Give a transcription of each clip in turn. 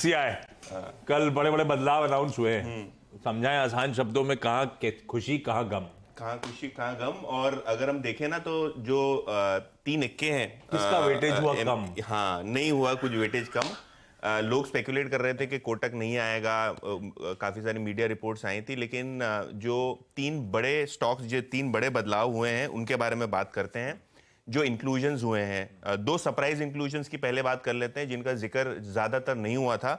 MSCI कल बड़े बड़े बदलाव अनाउंस हुए हैं, समझाएं आसान शब्दों में, कहाँ खुशी कहाँ गम। कहाँ खुशी कहाँ गम। और अगर हम देखें ना तो जो 3 इक्के हैं, किसका वेटेज हुआ कम? हाँ, नहीं हुआ कुछ वेटेज कम। लोग स्पेकुलेट कर रहे थे कि कोटक नहीं आएगा, काफी सारी मीडिया रिपोर्ट्स आई थी, लेकिन जो 3 बड़े स्टॉक्स, जो 3 बड़े बदलाव हुए हैं उनके बारे में बात करते हैं। जो इंक्लूजन्स हुए हैं, 2 सरप्राइज इंक्लूजन्स की पहले बात कर लेते हैं, जिनका जिक्र ज्यादातर नहीं हुआ था।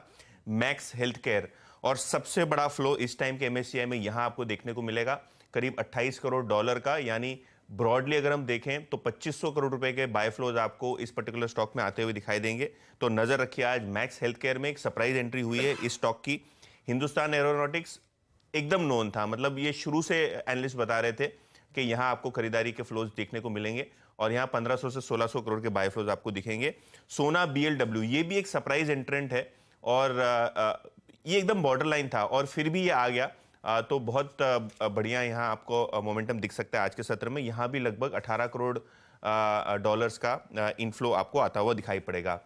मैक्स हेल्थ केयर, और सबसे बड़ा फ्लो इस टाइम के एमएससीआई में यहां आपको देखने को मिलेगा, करीब 28 करोड़ डॉलर का, यानी ब्रॉडली अगर हम देखें तो 2500 करोड़ रुपए के बाय फ्लोज आपको इस पर्टिकुलर स्टॉक में आते हुए दिखाई देंगे। तो नजर रखिए, आज मैक्स हेल्थ केयर में एक सरप्राइज एंट्री हुई है इस स्टॉक की। हिंदुस्तान एरोनॉटिक्स एकदम नोन था, मतलब ये शुरू से एनालिस्ट बता रहे थे कि यहां आपको खरीदारी के फ्लोज देखने को मिलेंगे, और यहां 1500 से 1600 करोड़ के बाय फ्लोज आपको दिखेंगे। सोना बीएलडब्ल्यू, ये भी एक सरप्राइज एंट्रेंट है, और ये एकदम बॉर्डर लाइन था और फिर भी ये आ गया। तो बहुत बढ़िया यहाँ आपको मोमेंटम दिख सकता है आज के सत्र में। यहाँ भी लगभग 18 करोड़ डॉलर्स का इनफ्लो आपको आता हुआ दिखाई पड़ेगा।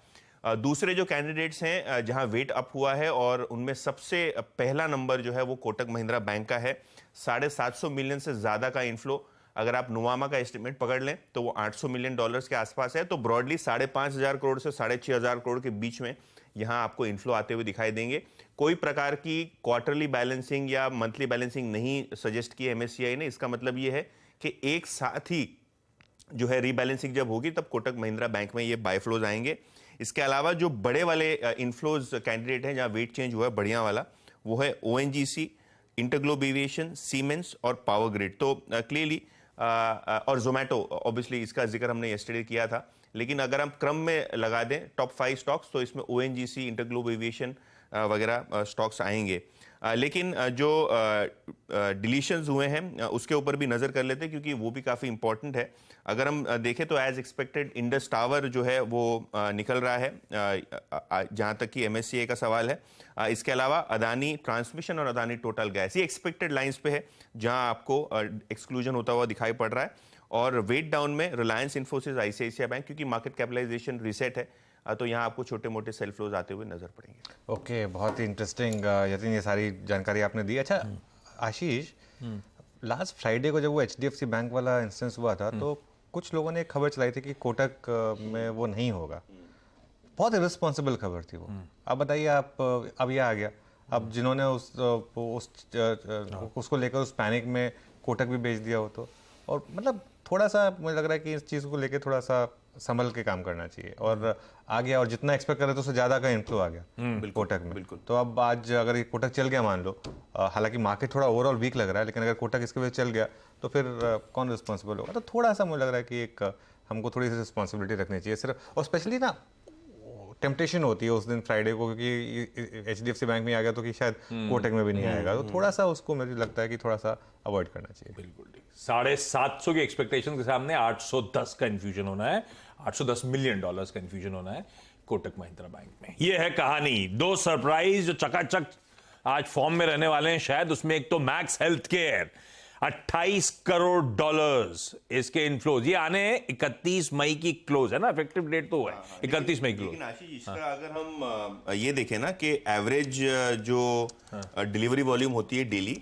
दूसरे जो कैंडिडेट्स हैं जहां वेट अप हुआ है, और उनमें सबसे पहला नंबर जो है वो कोटक महिंद्रा बैंक का है। 750 मिलियन से ज्यादा का इनफ्लो, अगर आप नुवामा का एस्टिमेट पकड़ लें तो वो 800 मिलियन डॉलर्स के आसपास है। तो ब्रॉडली 5,500 करोड़ से 6,500 करोड़ के बीच में यहां आपको इनफ्लो आते हुए दिखाई देंगे। कोई प्रकार की क्वार्टरली बैलेंसिंग या मंथली बैलेंसिंग नहीं सजेस्ट की एमएससीआई ने। इसका मतलब यह है कि एक साथ ही जो है रीबैलेंसिंग जब होगी तब कोटक महिंद्रा बैंक में ये बाय फ्लोज आएंगे। इसके अलावा जो बड़े वाले इनफ्लोज कैंडिडेट हैं जहां वेट चेंज हुआ है बढ़िया वाला, वो है ओएनजीसी, इंटरग्लोब एविएशन, सीमेंस और पावर ग्रिड। तो क्लियरली और जोमेटो, ऑब्वियसली इसका जिक्र हमने यस्टरडे किया था, लेकिन अगर हम क्रम में लगा दें टॉप 5 स्टॉक्स तो इसमें ओएनजीसी, इंटरग्लोब एविएशन वगैरह स्टॉक्स आएंगे। लेकिन जो डिलीशंस हुए हैं उसके ऊपर भी नजर कर लेते हैं, क्योंकि वो भी काफी इंपॉर्टेंट है। अगर हम देखें तो एज एक्सपेक्टेड इंडस टावर जो है वो निकल रहा है, जहां तक कि एमएससीआई का सवाल है। इसके अलावा अदानी ट्रांसमिशन और अदानी टोटल गैस, ये एक्सपेक्टेड लाइंस पे है जहां आपको एक्सक्लूजन होता हुआ दिखाई पड़ रहा है। और वेट डाउन में रिलायंस, इन्फोसिस, आईसीआईसीआई बैंक, क्योंकि मार्केट कैपिटलाइजेशन रीसेट है, तो यहाँ आपको छोटे मोटे सेल फ्लोज आते हुए नजर पड़ेंगे। ओके, बहुत ही इंटरेस्टिंग यतीन, ये सारी जानकारी आपने दी। अच्छा आशीष, लास्ट फ्राइडे को जब वो एचडीएफसी बैंक वाला इंस्टेंस हुआ था तो कुछ लोगों ने खबर चलाई थी कि कोटक में वो नहीं होगा। बहुत इररिस्पॉन्सिबल खबर थी वो। अब बताइए, आप अब ये आ गया, अब जिन्होंने उसको लेकर उस पैनिक में कोटक भी बेच दिया हो तो, और मतलब थोड़ा सा मुझे लग रहा है कि इस चीज़ को लेकर थोड़ा सा संभल के काम करना चाहिए। और आ गया, और जितना एक्सपेक्ट कर रहे थे उससे ज़्यादा का इनफ्लो आ गया कोटक में। बिल्कुल। तो अब आज अगर ये कोटक चल गया, मान लो, हालांकि मार्केट थोड़ा ओवरऑल वीक लग रहा है, लेकिन अगर कोटक इसके वजह चल गया तो फिर कौन रिस्पॉन्सिबल होगा? तो थोड़ा सा मुझे लग रहा है कि एक हमको थोड़ी सी रिस्पॉन्सिबिलिटी रखनी चाहिए सिर्फ। और स्पेशली ना टेम्पटेशन होती है उस दिन फ्राइडे को, क्योंकि एचडीएफसी बैंक में आ गया तो कि शायद कोटक में भी नहीं आएगा, तो थोड़ा सा उसको मुझे लगता है कि थोड़ा सा अवॉइड करना चाहिए। बिल्कुल ठीक। 750 की एक्सपेक्टेशन के सामने 810 का इन्फ्यूजन होना है, 810 मिलियन डॉलर्स का इन्फ्यूजन होना है कोटक महिंद्रा बैंक में। यह है कहानी। 2 सरप्राइज जो चकाचक आज फॉर्म में रहने वाले हैं शायद, उसमें एक तो max health care, 28 crore dollars इसके इनफ्लोज, ये आने हैं 31 मई की क्लोज है ना, इफेक्टिव डेट तो है 31 मई क्लोज। लेकिन आशीष, इसका अगर हम ये देखें ना कि एवरेज जो डिलीवरी वॉल्यूम होती है डेली,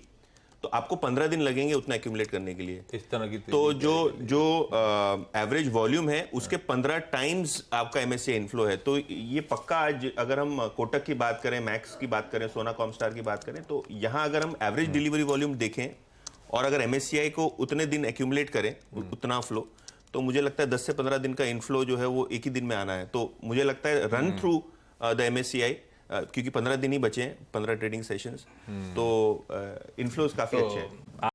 तो आपको 15 दिन लगेंगे उतना एक्यूमुलेट करने के लिए इस तरह की। तो जो एवरेज वॉल्यूम है उसके 15 टाइम्स आपका एमएससीआई इनफ्लो है। तो ये पक्का आज अगर हम कोटक की बात करें, मैक्स की बात करें, सोना कॉमस्टार की बात करें, तो यहां अगर हम एवरेज डिलीवरी वॉल्यूम देखें और अगर एमएससीआई को उतने दिन एक्यूमुलेट करें उतना फ्लो, तो मुझे लगता है 10 से 15 दिन का इनफ्लो जो है वो एक ही दिन में आना है। तो मुझे लगता है रन थ्रू द एमएससीआई, क्योंकि 15 दिन ही बचे हैं, 15 ट्रेडिंग सेशंस, तो इनफ्लोज काफी अच्छे हैं।